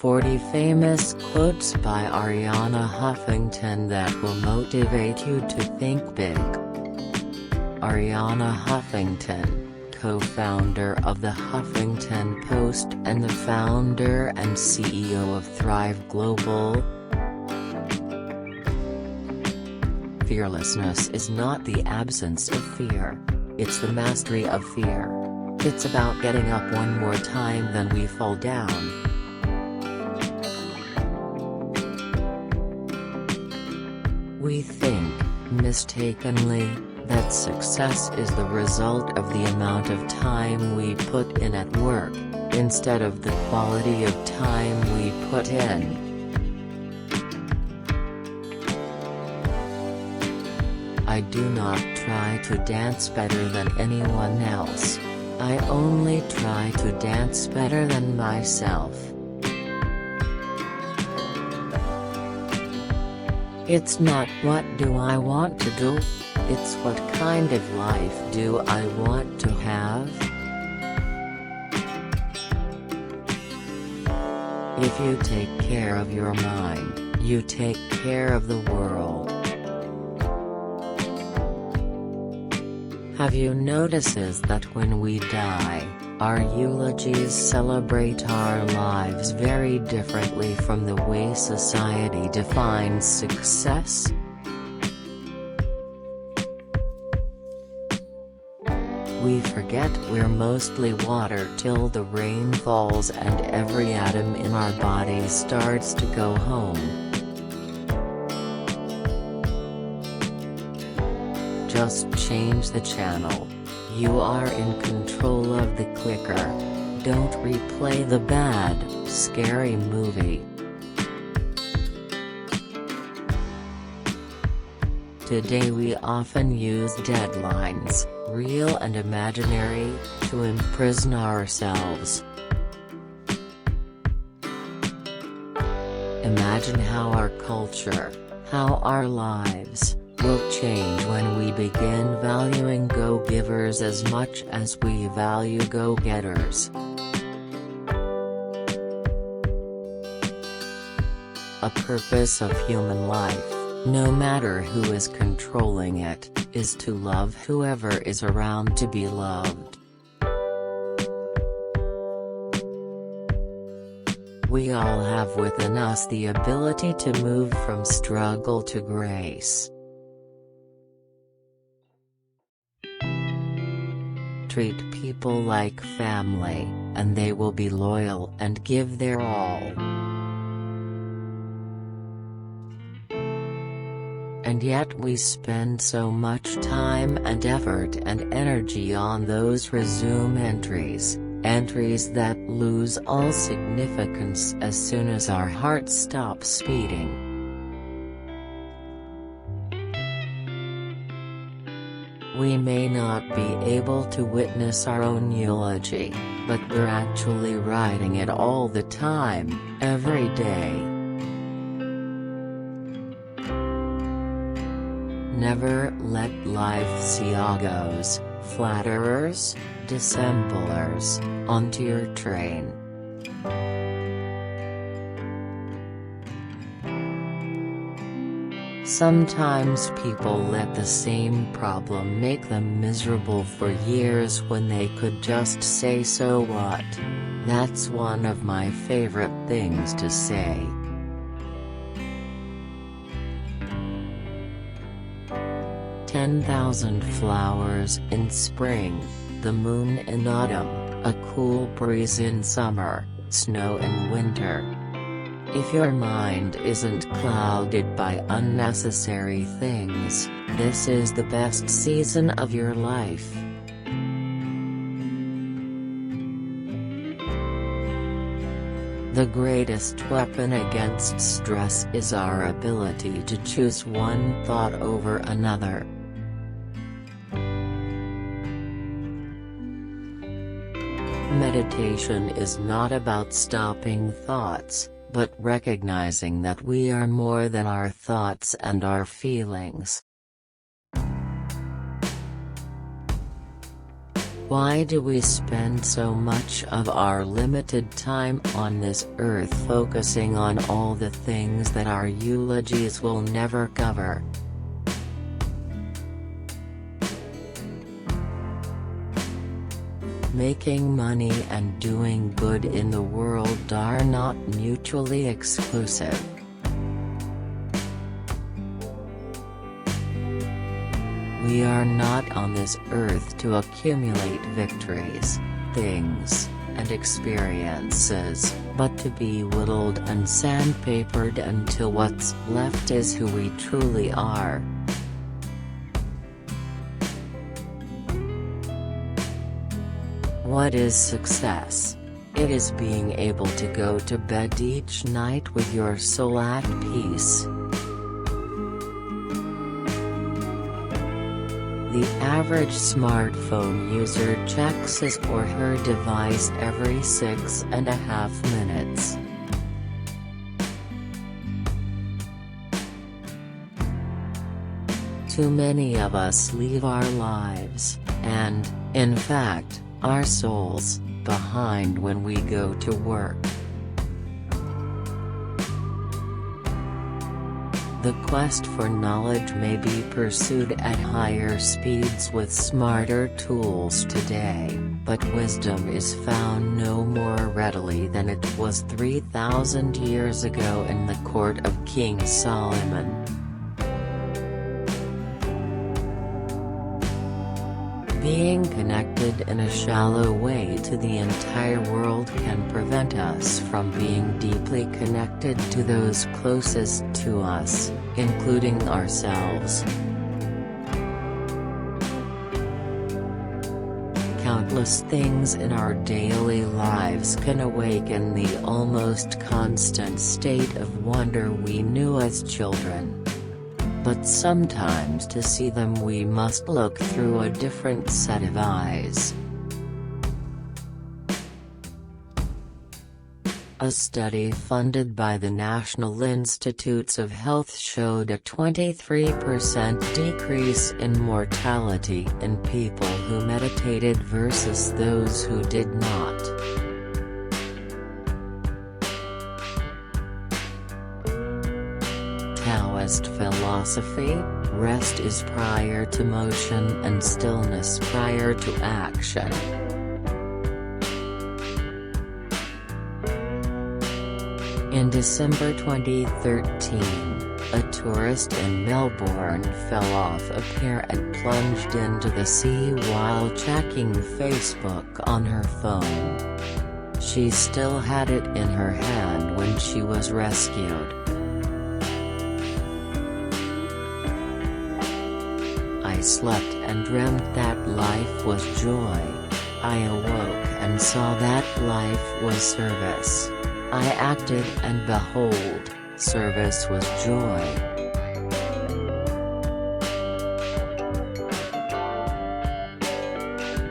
40 famous quotes by Arianna Huffington that will motivate you to think big. Arianna Huffington, co-founder of the Huffington Post and the founder and CEO of Thrive Global. Fearlessness is not the absence of fear. It's the mastery of fear. It's about getting up one more time than we fall down. We think, mistakenly, that success is the result of the amount of time we put in at work, instead of the quality of time we put in. I do not try to dance better than anyone else. I only try to dance better than myself. It's not what do I want to do, it's what kind of life do I want to have. If you take care of your mind, you take care of the world. Have you noticed that when we die, our eulogies celebrate our lives very differently from the way society defines success? We forget we're mostly water till the rain falls and every atom in our body starts to go home. Just change the channel. You are in control of the clicker. Don't replay the bad, scary movie. Today we often use deadlines, real and imaginary, to imprison ourselves. Imagine how our culture, how our lives, will change when we begin valuing go-givers as much as we value go-getters. A purpose of human life, no matter who is controlling it, is to love whoever is around to be loved. We all have within us the ability to move from struggle to grace. Treat people like family, and they will be loyal and give their all. And yet we spend so much time and effort and energy on those resume entries that lose all significance as soon as our heart stops beating. We may not be able to witness our own eulogy, but we're actually writing it all the time, every day. Never let life's egos, flatterers, dissemblers, onto your train. Sometimes people let the same problem make them miserable for years when they could just say so what. That's one of my favorite things to say. "10,000 flowers in spring, the moon in autumn, a cool breeze in summer, snow in winter." If your mind isn't clouded by unnecessary things, this is the best season of your life. The greatest weapon against stress is our ability to choose one thought over another. Meditation is not about stopping thoughts, but recognizing that we are more than our thoughts and our feelings. Why do we spend so much of our limited time on this earth focusing on all the things that our eulogies will never cover? Making money and doing good in the world are not mutually exclusive. We are not on this earth to accumulate victories, things, and experiences, but to be whittled and sandpapered until what's left is who we truly are. What is success? It is being able to go to bed each night with your soul at peace. The average smartphone user checks his or her device every 6.5 minutes. Too many of us leave our lives, and, in fact, our souls, behind when we go to work. The quest for knowledge may be pursued at higher speeds with smarter tools today, but wisdom is found no more readily than it was 3,000 years ago in the court of King Solomon. Being connected in a shallow way to the entire world can prevent us from being deeply connected to those closest to us, including ourselves. Countless things in our daily lives can awaken the almost constant state of wonder we knew as children. But sometimes to see them we must look through a different set of eyes. A study funded by the National Institutes of Health showed a 23% decrease in mortality in people who meditated versus those who did not. Taoist philosophy, rest is prior to motion and stillness prior to action. In December 2013, a tourist in Melbourne fell off a pier and plunged into the sea while checking Facebook on her phone. She still had it in her hand when she was rescued. I slept and dreamt that life was joy. I awoke and saw that life was service. I acted and behold, service was joy.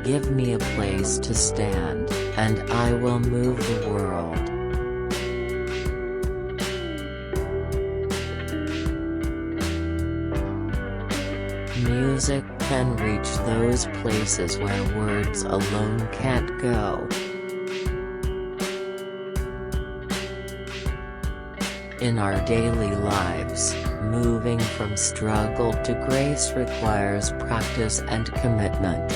Give me a place to stand, and I will move the world. Music can reach those places where words alone can't go. In our daily lives, moving from struggle to grace requires practice and commitment.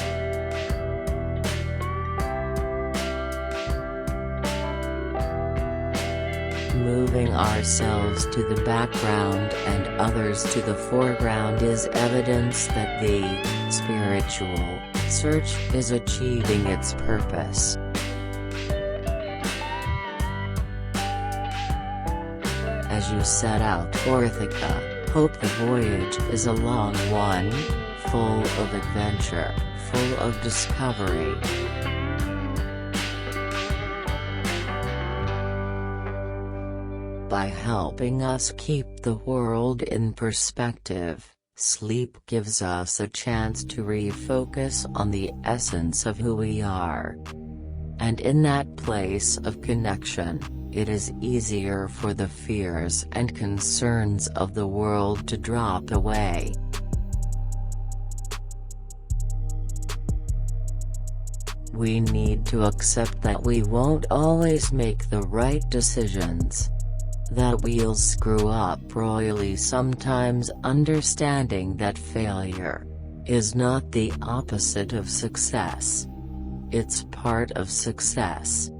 Moving ourselves to the background and others to the foreground is evidence that the spiritual search is achieving its purpose. As you set out for Ithaca, hope the voyage is a long one, full of adventure, full of discovery. By helping us keep the world in perspective, sleep gives us a chance to refocus on the essence of who we are. And in that place of connection, it is easier for the fears and concerns of the world to drop away. We need to accept that we won't always make the right decisions. That we'll screw up royally sometimes, understanding that failure is not the opposite of success. It's part of success.